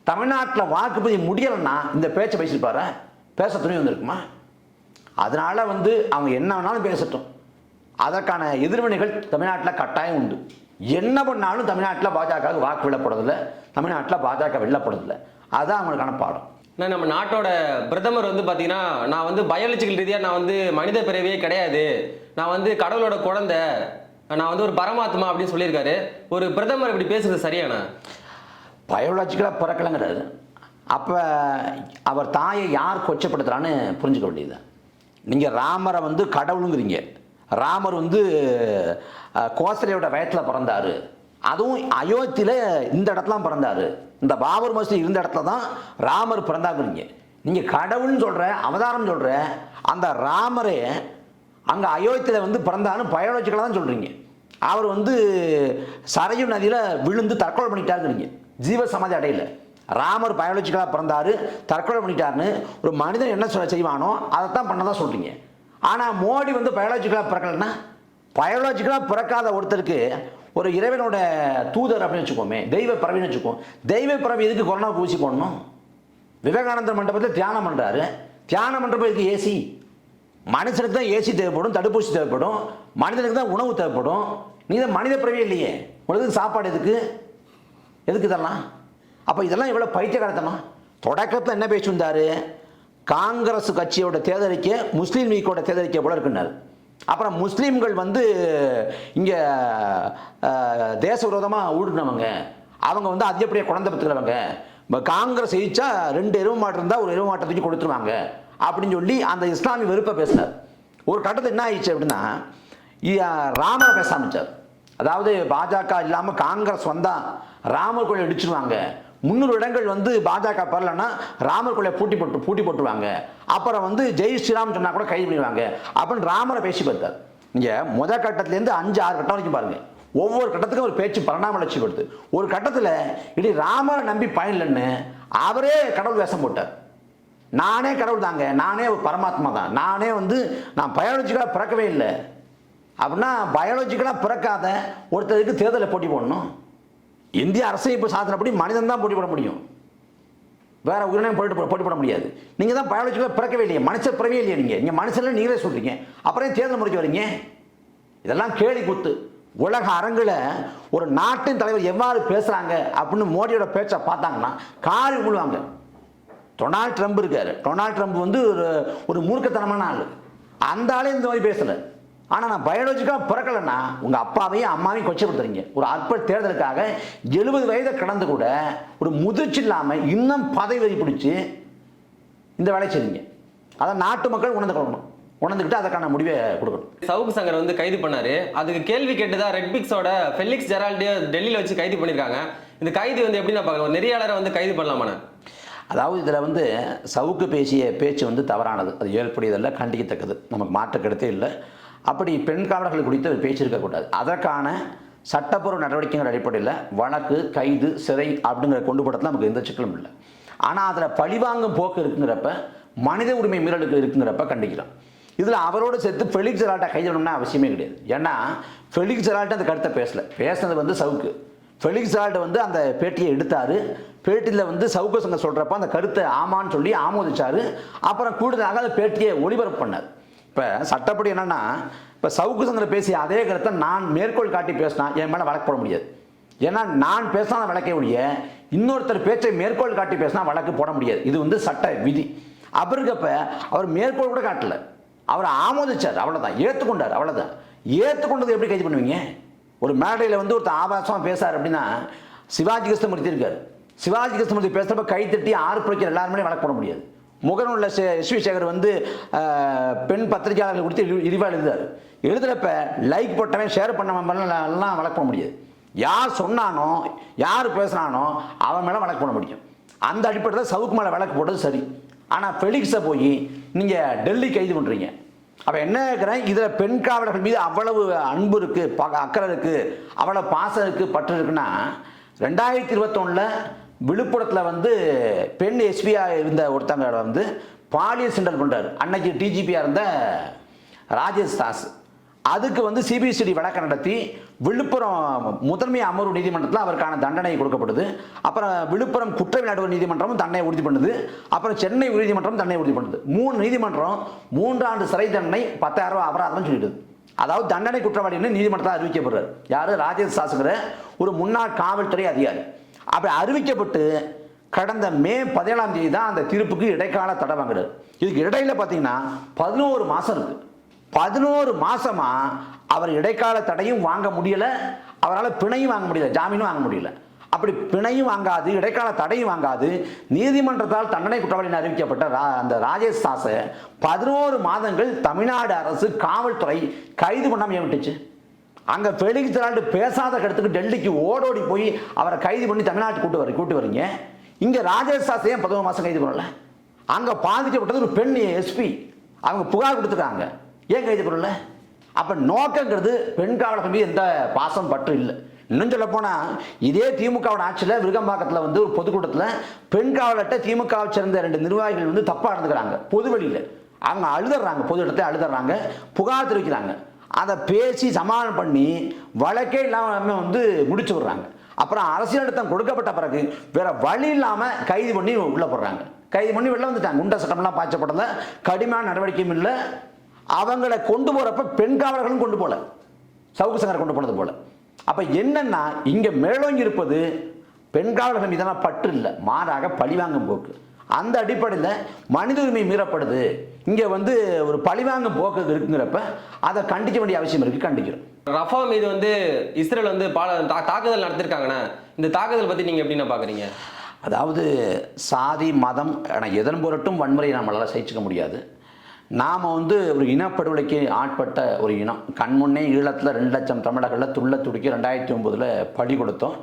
தமிழ்நாட்டில் வாக்குப்பதிவு முடியலைன்னா இந்த பேச்சை பேசியிருப்பாரு, பேச துணி வந்திருக்குமா? அதனால வந்து அவங்க என்ன வேணாலும் பேசட்டும், அதற்கான எதிர்வினைகள் தமிழ்நாட்டில் கட்டாயம் உண்டு. என்ன பண்ணாலும் தமிழ்நாட்டில் பாஜக வாக்கு வெல்லப்படுறதில்லை, தமிழ்நாட்டில் பாஜக வெல்லப்படுறதில்லை. அதுதான் அவங்களுக்கான பாடம். நம்ம நாட்டோட பிரதமர் வந்து பார்த்தீங்கன்னா, நான் வந்து பயாலஜிக்கல் ரீதியாக நான் வந்து மனித பிறவியே கிடையாது, நான் வந்து கடவுளோட குழந்தை, நான் வந்து ஒரு பரமாத்மா அப்படின்னு சொல்லியிருக்காரு. ஒரு பிரதமர் இப்படி பேசுறது சரியானா? பயாலஜிக்கலாக பிறக்கலைங்கிறாரு. அப்போ அவர் தாயை யார் கொச்சப்படுத்துறான்னு புரிஞ்சுக்க வேண்டியது. நீங்கள் ராமரை வந்து கடவுளுங்கிறீங்க. ராமர் வந்து கோசலையோட வயத்தில் பிறந்தார், அதுவும் அயோத்தியில் இந்த இடத்துல பிறந்தார். இந்த பாபர் மசூதி இருந்த இடத்துல தான் ராமர் பிறந்தாங்கிறீங்க. நீங்கள் கடவுள்னு சொல்கிற, அவதாரம் சொல்கிற அந்த ராமரே அங்கே அயோத்தியில் வந்து பிறந்தான்னு பயாலஜிக்கலாக தான் சொல்கிறீங்க. அவர் வந்து சரையு நதியில் விழுந்து தற்கொலை பண்ணிட்டாருங்கிறீங்க. ஜீவ சமாதி அடையில ராமர் பயாலஜிக்கலாக பிறந்தார், தற்கொலை பண்ணிட்டாருன்னு ஒரு மனிதன் என்ன செய்வானோ அதைத்தான் பண்ணதான் சொல்கிறீங்க. ஆனால் மோடி வந்து பயாலஜிக்கலாக பிறக்கலைன்னா, பயாலஜிக்கலாக பிறக்காத ஒருத்தருக்கு ஒரு இறைவனோட தூதர் அப்படின்னு வச்சுக்கோமே, தெய்வ பிறவின்னு வச்சுக்கோம். தெய்வ பிறவி எதுக்கு கொரோனா ஊசி போடணும்? விவேகானந்தர் மண்டபத்தில் தியானம் பண்ணுறாரு, தியானம் பண்ணுறப்ப இதுக்கு ஏசி. மனுஷனுக்கு தான் ஏசி தேவைப்படும், தடுப்பூசி தேவைப்படும், மனிதனுக்கு தான் உணவு தேவைப்படும். நீ தான் மனித பிறவியே இல்லையே, உனக்கு சாப்பாடு எதுக்கு? எதுக்கு இதெல்லாம்? அப்போ இதெல்லாம் எவ்வளோ பைத்தியக்காரத்தனம். தொடக்கத்தில் என்ன பேசியிருந்தாரு? காங்கிரஸ் கட்சியோட தேர்தலிக்க முஸ்லீம் லீக்கோட தேர்தலிக்க போல இருக்குன்னாரு. அப்புறம் முஸ்லீம்கள் வந்து இங்கே தேச விரோதமாக ஊடுனவங்க, அவங்க வந்து அதிகப்படியாக குழந்தை பெற்றுக்கிறவங்க, காங்கிரஸ் ஜெயிச்சா 2 எருவு மாட்டு இருந்தால் ஒரு எருவு மாட்டை தூக்கி கொடுத்துருவாங்க அப்படின்னு சொல்லி அந்த இஸ்லாமிய வெறுப்பை பேசினார். ஒரு கட்டத்தில் என்ன ஆயிடுச்சு அப்படின்னா, ராமரை பேச ஆரம்பிச்சார். அதாவது பாஜக இல்லாமல் காங்கிரஸ் வந்தால் ராமர் கோயில் இடிச்சிருவாங்க, 300 இடங்கள் வந்து பாஜக பெறலைன்னா ராமர் கோயிலை பூட்டி போட்டுருவாங்க, அப்புறம் வந்து ஜெய் ஸ்ரீராம் சொன்னால் கூட கைது பண்ணிடுவாங்க அப்படின்னு ராமரை பேசி பார்த்தார். நீங்கள் முதல் கட்டத்துலேருந்து 5-6 கட்டம் வரைக்கும் பாருங்கள். ஒவ்வொரு கட்டத்துக்கும் ஒரு பேச்சு பரிணாம வளர்ச்சி கொடுத்து ஒரு கட்டத்தில் இடி ராமரை நம்பி பயனில்லைன்னு அவரே கடவுள் வேஷம் போட்டார். நானே கடவுள் தாங்க, நானே ஒரு பரமாத்மா தான், நானே வந்து நான் பயாலஜிக்கலாக பிறக்கவே இல்லை அப்படின்னா, பயாலஜிக்கலாக பிறக்காத ஒருத்தருக்கு தேர்தலில் போட்டி போடணும்? இந்திய அரசியல் சாதனைப்படி மனிதன் தான் போட்டி போட முடியும், வேற உயிரினம் போட்டி போட முடியாது. நீங்கள் தான் பயாலஜிக்கலாக பிறக்கவே இல்லையே, மனுஷன் பிறவே இல்லையே. நீங்கள் மனுஷன்ல நீங்களே சொல்கிறீங்க, அப்புறம் தேர்தல் முடிக்க வரீங்க? இதெல்லாம் கேலி கூத்து. உலக அரங்கில் ஒரு நாட்டின் தலைவர் எவ்வாறு பேசுகிறாங்க அப்படின்னு மோடியோட பேச்சை பார்த்தாங்கன்னா காரி விழுவாங்க. டொனால்ட் ட்ரம்ப் இருக்காரு, டொனால்ட் ட்ரம்ப் வந்து ஒரு மூர்க்கத்தனமான ஆள், அந்த ஆளே இந்த மாதிரி பேசலை. ஆனால் நான் பயாலஜிக்காக பிறக்கலைன்னா உங்கள் அப்பாவையும் அம்மாவையும் கொச்சப்படுத்துறீங்க. ஒரு அற்ப தேர்தலுக்காக 70 வயதை கடந்து கூட ஒரு முதிர்ச்சி இல்லாமல் இன்னும் பதவி வெறி பிடிச்சி இந்த வேலை செய்றீங்க. அதை நாட்டு மக்கள் உணர்ந்துக்கணும், உணர்ந்துக்கிட்டு அதற்கான முடிவை கொடுக்கணும். சவுக்கு சங்கர் வந்து கைது பண்ணாரு, அதுக்கு கேள்வி கேட்டுதான் ரெட்பிக்ஸோட ஃபெலிக்ஸ் ஜெரால்டே டெல்லியில் வச்சு கைது பண்ணியிருக்காங்க. இந்த கைது வந்து எப்படி நான் பார்க்கலாம், நெறியாளரை வந்து கைது பண்ணலாமாண்ணே? அதாவது இதில் வந்து சவுக்கு பேசிய பேச்சு வந்து தவறானது, அது ஏற்புடையதல்ல, கண்டிக்கத்தக்கது, நமக்கு மாற்று கருத்தே இல்லை. அப்படி பெண் காவலர்கள் குறித்து அவர் பேச்சிருக்கக்கூடாது. அதற்கான சட்டப்பூர்வ நடவடிக்கைகள் அடிப்படையில் வழக்கு, கைது, சிறை அப்படிங்கிற கொண்டு போடத்தில் நமக்கு எந்த சிக்கலும் இல்லை. ஆனால் அதில் பழிவாங்கும் போக்கு இருக்குங்கிறப்ப, மனித உரிமை மீறலுக்கு இருக்குங்கிறப்ப கண்டிக்கலாம். இதில் அவரோடு சேர்த்து ஃபெலிக்ஸ் ஜெரால்டை கைது பண்ணணும்னா அவசியமே கிடையாது. ஏன்னா ஃபெலிக்ஸ் ஜெரால்டை அந்த கருத்தை பேசினது வந்து சவுக்கு. ஃபெலிக்ஸ் ஜெரால்டை வந்து அந்த பேட்டியை எடுத்தார். பேட்டியில் வந்து சவுக்கு சங்கம் சொல்கிறப்ப அந்த கருத்தை ஆமான்னு சொல்லி ஆமோதிச்சார். அப்புறம் கூடுதலாக அந்த பேட்டியை ஒளிபரப்பு பண்ணார். இப்போ சட்டப்படி என்னென்னா, இப்போ சவுக்கு சங்கர் பேசிய அதே கருத்தை நான் மேற்கோள் காட்டி பேசினா என் மேலே வழக்கு போட முடியாது. ஏன்னா நான் பேசினா வழக்கே முடிய, இன்னொருத்தர் பேச்சை மேற்கோள் காட்டி பேசினா வழக்கு போட முடியாது. இது வந்து சட்ட விதி. அப்போ இருக்கப்ப அவர் மேற்கோள் கூட காட்டலை, அவர் ஆமோதிச்சார், அவ்வளோதான், ஏற்றுக்கொண்டார், அவ்வளோதான். ஏற்றுக்கொண்டது எப்படி கைது பண்ணுவீங்க? ஒரு மேடையில் வந்து ஒருத்தர் ஆபாசமாக பேசார் அப்படின்னா, சிவாஜி கிருஷ்ணமூர்த்தி இருக்கார். சிவாஜி கிருஷ்ணமூர்த்தி பேசுகிறப்ப கைத்தட்டி ஆர்ப்பரிக்கிற எல்லாருமே வழக்கு போட முடியாது. முகநூல்ல எஸ்வி சேகர் வந்து பெண் பத்திரிகையாளர்கள் கொடுத்து இழிவாக எழுதுறப்ப லைக் போட்டவன் ஷேர் பண்ணவன் வழக்கு போட முடியாது. யார் சொன்னானோ யார் பேசுனானோ அவன் மேலே வழக்கு போட முடியும். அந்த அடிப்படையில் சவுக்கு மேலே வழக்கு போடுறது சரி. ஆனால் ஃபெலிக்ஸை போய் நீங்கள் டெல்லி கைது பண்ணுறீங்க. அப்போ என்ன கேட்குறேன், இதில் பெண் காவலர்கள் மீது அவ்வளவு அன்பு இருக்குது, அக்கறை இருக்குது, அவ்வளவு பாசம் இருக்குது, பற்று இருக்குன்னா 2021 விழுப்புரத்தில் வந்து பெண் எஸ்பியாக இருந்த ஒருத்தங்க வந்து பாலியல் சிண்டல் பண்ணுறாரு. அன்னைக்கு டிஜிபியாக இருந்த ராஜேஷ் தாஸ். அதுக்கு வந்து சிபிசிடி வழக்கு நடத்தி விழுப்புரம் முதன்மை அமர்வு நீதிமன்றத்தில் அவருக்கான தண்டனை கொடுக்கப்படுது. அப்புறம் விழுப்புரம் குற்றவியல் நடுவர் நீதிமன்றமும் தண்டனை உறுதி பண்ணுது. அப்புறம் சென்னை உயர்நீதிமன்றம் தண்டனை உறுதி பண்ணுது. 3 நீதிமன்றம் 3 ஆண்டு சிறை தண்டனை 10,000 ரூபாய் அபராதம் சொல்லிடுது. அதாவது தண்டனை குற்றவாளின்னு நீதிமன்றத்தில் அறிவிக்கப்படுறாரு. யாரு? ராஜேஷ் தாஸுங்கிற ஒரு முன்னாள் காவல்துறை அதிகாரி. அப்படி அறிவிக்கப்பட்டு கடந்த மே 17ஆம் தேதி தான் அந்த தீர்ப்புக்கு இடைக்கால தடை வாங்குறாரு. இதுக்கு இடையில பார்த்தீங்கன்னா 11 மாதம் இருக்கு. 11 மாசமா அவர் இடைக்கால தடையும் வாங்க முடியல, அவரால் பிணையும் வாங்க முடியல, ஜாமீனும் வாங்க முடியல. அப்படி பிணையும் வாங்காது, இடைக்கால தடையும் வாங்காது, நீதிமன்றத்தால் தண்டனை குற்றவாளி அறிவிக்கப்பட்ட அந்த ராஜேஷ் தாஸை 11 மாதங்கள் தமிழ்நாடு அரசு காவல்துறை கைது பண்ணாம விட்டுச்சு. அங்க ஃபெலிக்ஸ் ஜெரால்டு பேசாத கடத்துக்கு டெல்லிக்கு ஓடோடி போய் அவரை கைது பண்ணி தமிழ்நாட்டுக்கு கூட்டு வரீங்க. இங்க ராஜேஷ் தாஸை 11 மாசம் கைது பண்ணல. அங்க பாதிக்கப்பட்டது ஒரு பெண் எஸ்பி, அவங்க புகார் கொடுத்துருக்காங்க, ஏன் கைது பண்ணல? அப்ப நோக்கங்கிறது பெண் காவலர்கள் மீது எந்த பாசம் பற்று இல்லை. இன்னும் சொல்ல போனா இதே திமுகவோட ஆட்சியில் விருகம்பாக்கத்தில் வந்து ஒரு பொதுக்கூட்டத்தில் பெண் காவலர்கிட்ட திமுகவை சேர்ந்த 2 நிர்வாகிகள் வந்து தப்பா நடந்துக்கிறாங்க. பொதுவெளியில் அவங்க அழுதுறாங்க, பொது இடத்தை அழுதுறாங்க, புகார் தெரிவிக்கிறாங்க. அதை பேசி சமாதானம் பண்ணி வழக்கே இல்லாமல் வந்து முடிச்சு விடுறாங்க. அப்புறம் அரசியல் அழுத்தம் கொடுக்கப்பட்ட பிறகு வேற வழி இல்லாமல் கைது பண்ணி உள்ள போடுறாங்க. கைது பண்ணி வெளில வந்துட்டாங்க. குண்ட சட்டம்லாம் பாய்ச்சப்படல, கடுமையான நடவடிக்கையும் இல்லை. அவங்களை கொண்டு போறப்ப பெண் காவலர்களும் கொண்டு போல, சவுக்கு சங்கரை கொண்டு போனது போல. அப்ப என்னன்னா இங்க மேலோங்கி இருப்பது பெண் காவலர்கள் மீதான பற்று இல்லை, மாறாக பழிவாங்கும் போக்கு. அந்த அடிப்படையில் மனித உரிமை மீறப்படுது, இங்க வந்து ஒரு பழிவாங்கும் போக்கு இருக்குங்கிறப்ப அதை கண்டிக்க வேண்டிய அவசியம் இருக்கு, கண்டிக்கிறோம். ரஃபா மீது வந்து இஸ்ரேல் வந்து தாக்குதல் நடத்திருக்காங்கண்ணா. இந்த தாக்குதல் பத்தி நீங்க எப்படின்னா பாக்குறீங்க? அதாவது சாதி மதம் எதன் பொருட்டும் வன்முறையை நம்மளால சகிச்சுக்க முடியாது. நாம் வந்து ஒரு இனப்படுகொலைக்கு ஆட்பட்ட ஒரு இனம். கண்முன்னே ஈழத்தில் 2 லட்சம் தமிழர்களில் துள்ள துடிக்க 2009 பலி கொடுத்தோம்.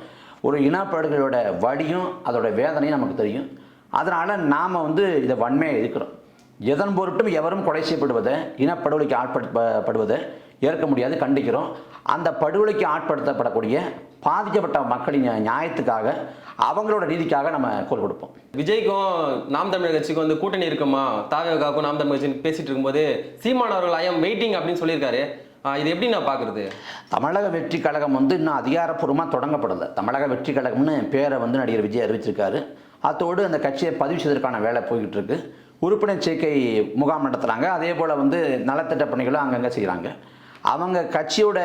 ஒரு இனப்படுகொலையோட வலியும் அதோட வேதனையும் நமக்கு தெரியும். அதனால் நாம் வந்து இதை வன்மையாக எதிர்க்கிறோம். எதன் பொருட்டும் எவரும் கொலை செய்யப்படுவதை, இனப்படுகொலைக்கு ஆட்படுத்தப்படுவதை ஏற்க முடியாது, கண்டிக்கிறோம். அந்த படுகொலைக்கு ஆட்படுத்தப்படக்கூடிய பாதிக்கப்பட்ட மக்களின் நியாயத்துக்காக, அவங்களோட நீதிக்காக நம்ம குரல் கொடுப்போம். விஜய்க்கும் நாம் தமிழர் கட்சிக்கும் வந்து கூட்டணி இருக்குமா, தாவேகாவுக்கும் நாம் தமிழர் கட்சி பேசிட்டு இருக்கும்போது சீமான் அவர்கள் ஐ எம் வெயிட்டிங் அப்படின்னு சொல்லியிருக்காரு. இது எப்படி நான் பார்க்குறது? தமிழக வெற்றி கழகம் வந்து இன்னும் அதிகாரப்பூர்வமாக தொடங்கப்படலை. தமிழக வெற்றி கழகம்னு பேரை வந்து நடிகர் விஜய் அறிவிச்சிருக்காரு. அதோடு அந்த கட்சியை பதிவு செய்வதற்கான வேலை போய்கிட்டு இருக்கு. உறுப்பினர் சேர்க்கை முகாம் நடத்துகிறாங்க. அதே போல் வந்து நலத்திட்ட பணிகளும் அங்கங்கே செய்கிறாங்க. அவங்க கட்சியோட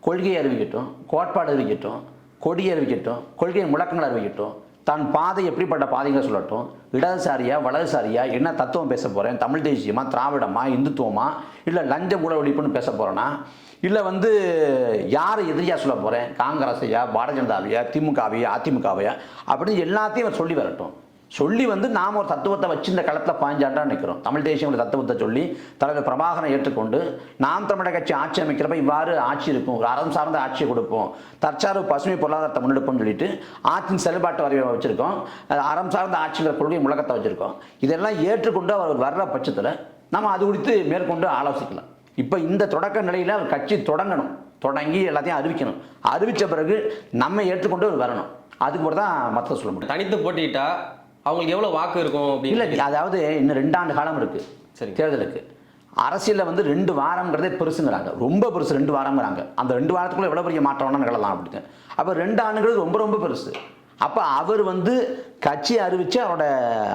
கொள்கையை அறிவிக்கட்டும், கோட்பாடு அறிவிக்கட்டும், கொடியை அறிவிக்கட்டும், கொள்கையின் முழக்கங்களை அறிவிக்கட்டும், தன் பாதை எப்படிப்பட்ட பாதைகளை சொல்லட்டும், இடதுசாரியா வலதுசாரியா, என்ன தத்துவம் பேச போகிறேன், தமிழ் தேசியமா, திராவிடமா, இந்துத்துவமா, இல்லை லஞ்ச ஊழ ஒழிப்புன்னு பேச போகிறேன்னா, இல்லை வந்து யாரை எதிரியாக சொல்ல போகிறேன், காங்கிரஸையா, பாரதிய ஜனதாவையா, திமுகவையா, அதிமுகவையா அப்படின்னு எல்லாத்தையும் சொல்லி வரட்டும். சொல்லி வந்து நாம் ஒரு தத்துவத்தை வச்சு இந்த களத்தில் பாஞ்சாண்டா நிற்கிறோம். தமிழ் தேசியம் தத்துவத்தை சொல்லி தலைவர் பிரபாகரனை ஏற்றுக்கொண்டு நாம் தமிழக கட்சி ஆட்சி அமைக்கிறப்ப இவ்வாறு ஆட்சி இருக்கும், ஒரு அறம் சார்ந்த ஆட்சியை கொடுப்போம், தற்சார்பு பசுமை பொருளாதாரத்தை முன்னெடுப்போம்னு சொல்லிட்டு ஆட்சியின் செயல்பாட்டு வரைவை வச்சுருக்கோம், அறம் சார்ந்த ஆட்சிங்கிற கொள்கை முழக்கத்தை வச்சுருக்கோம். இதெல்லாம் ஏற்றுக்கொண்டு அவர் வர்ற பட்சத்தில் நம்ம அது குறித்து மேற்கொண்டு ஆலோசிக்கலாம். இப்போ இந்த தொடக்க நிலையில் அவர் கட்சி தொடங்கி எல்லாத்தையும் அறிவிக்கணும். அறிவித்த பிறகு நம்ம ஏற்றுக்கொண்டு அவர் வரணும். அதுக்கு பிறகு தான் மற்ற சொல்ல முடியும். தனித்து போட்டிட்டா அவங்களுக்கு எவ்வளோ வாக்கு இருக்கும்? இல்லை, அதாவது இன்னும் 2 ஆண்டு காலம் இருக்குது சரி தேர்தலுக்கு. அரசியலில் வந்து 2 வாரங்கிறதே பெருசுங்கிறாங்க, ரொம்ப பெருசு 2 வாரங்கிறாங்க. அந்த 2 வாரத்துக்குள்ளே எவ்வளோ பெரிய மாற்றம்னா நிகழலாம் அப்படின்னு. அப்போ 2 ஆண்டுங்கிறது ரொம்ப ரொம்ப பெருசு. அப்போ அவர் வந்து கட்சியை அறிவித்து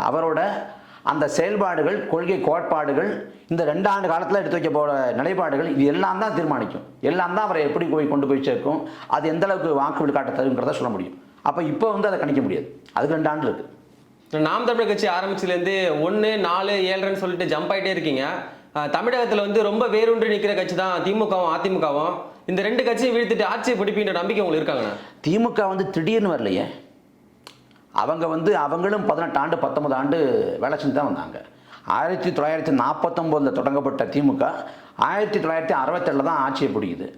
அவரோட அந்த செயல்பாடுகள், கொள்கை கோட்பாடுகள், இந்த 2 ஆண்டு காலத்தில் எடுத்து வைக்க போகிற நிலைப்பாடுகள், இது எல்லாம் தான் தீர்மானிக்கும். எல்லாம் தான் அவரை எப்படி கொண்டு போய் சேர்க்கும், அது எந்த அளவுக்கு வாக்கு விழுக்காட்ட தருங்கிறத சொல்ல முடியும். அப்போ இப்போ வந்து அதை கணிக்க முடியாது. அதுக்கு 2 ஆண்டு இருக்குது. நாம் தமிழர் கட்சி ஆரம்பிச்சிலேருந்து 1, 4, 7ன்னு சொல்லிட்டு ஜம்ப் ஆகிட்டே இருக்கீங்க. தமிழகத்துல வந்து ரொம்ப வேரூன்றி நிக்கிற கட்சி தான் திமுகவும் அதிமுகவும். இந்த 2 கட்சியும் வீழ்த்திட்டு ஆட்சியை பிடிப்பின்ற நம்பிக்கை உங்களுக்கு இருக்காங்கண்ணா? திமுக வந்து திடீர்னு வரலையே. அவங்க வந்து அவங்களும் 18 ஆண்டு 19 ஆண்டு வேலை செஞ்சு தான் வந்தாங்க. 1949 தொடங்கப்பட்ட திமுக 1967 தான் ஆட்சியை பிடிக்குது.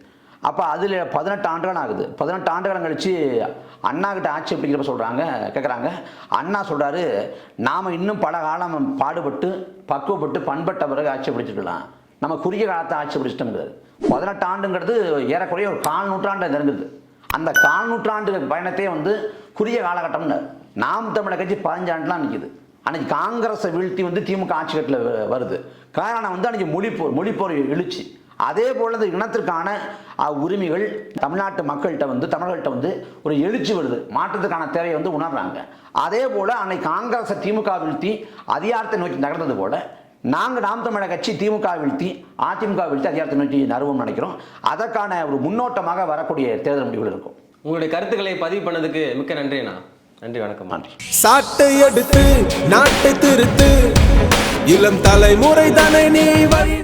அப்போ அதில் 18 ஆண்டுகள் ஆகுது. 18 ஆண்டுகள் கழித்து அண்ணா கிட்ட ஆட்சியை பிடிக்கிறப்ப சொல்கிறாங்க, கேட்குறாங்க. அண்ணா சொல்கிறாரு, நாம் இன்னும் பல காலம் பாடுபட்டு பக்குவப்பட்டு பண்பட்ட பிறகு ஆட்சியை பிடிச்சிக்கலாம், நம்ம குறுகிய காலத்தை ஆட்சி பிடிச்சிட்டோங்கிறது. 18 ஆண்டுங்கிறது ஏறக்குறைய ஒரு 4 நூற்றாண்டு நெருங்குது. அந்த 4 நூற்றாண்டு பயணத்தையே வந்து குறுகிய காலகட்டம்னு. நாம் தமிழர் கட்சி 15 ஆண்டுலாம் நிற்கிது. அன்றைக்கி காங்கிரஸை வீழ்த்தி வந்து திமுக ஆட்சி கட்டில் வருது. காரணம் வந்து அன்றைக்கி மொழிப்போர் எழுச்சி. அதே போல் இந்த இனத்திற்கான உரிமைகள் தமிழ்நாட்டு மக்கள்கிட்ட வந்து தமிழர்கள்ட்ட வந்து ஒரு எழுச்சி வருது. மாற்றத்துக்கான தேவையை வந்து உணர்றாங்க. அதே போல் அன்னைக்கு காங்கிரஸை திமுக வீழ்த்தி அதிகாரத்தை நோக்கி நகர்ந்தது போல் நாங்கள் நாம் தமிழர் கட்சி திமுக வீழ்த்தி அதிமுக வீழ்த்தி அதிகாரத்தை நோக்கி நறுவோம்னு நினைக்கிறோம். அதற்கான ஒரு முன்னோட்டமாக வரக்கூடிய தேர்தல் முடிவுகள் இருக்கும். உங்களுடைய கருத்துக்களை பதிவு பண்ணதுக்கு மிக்க நன்றிண்ணா. நன்றி, வணக்கம். நன்றி. சாட்டை எடுத்து நாட்டை திருத்து, இளம் தலைமுறை தானே நீ வழி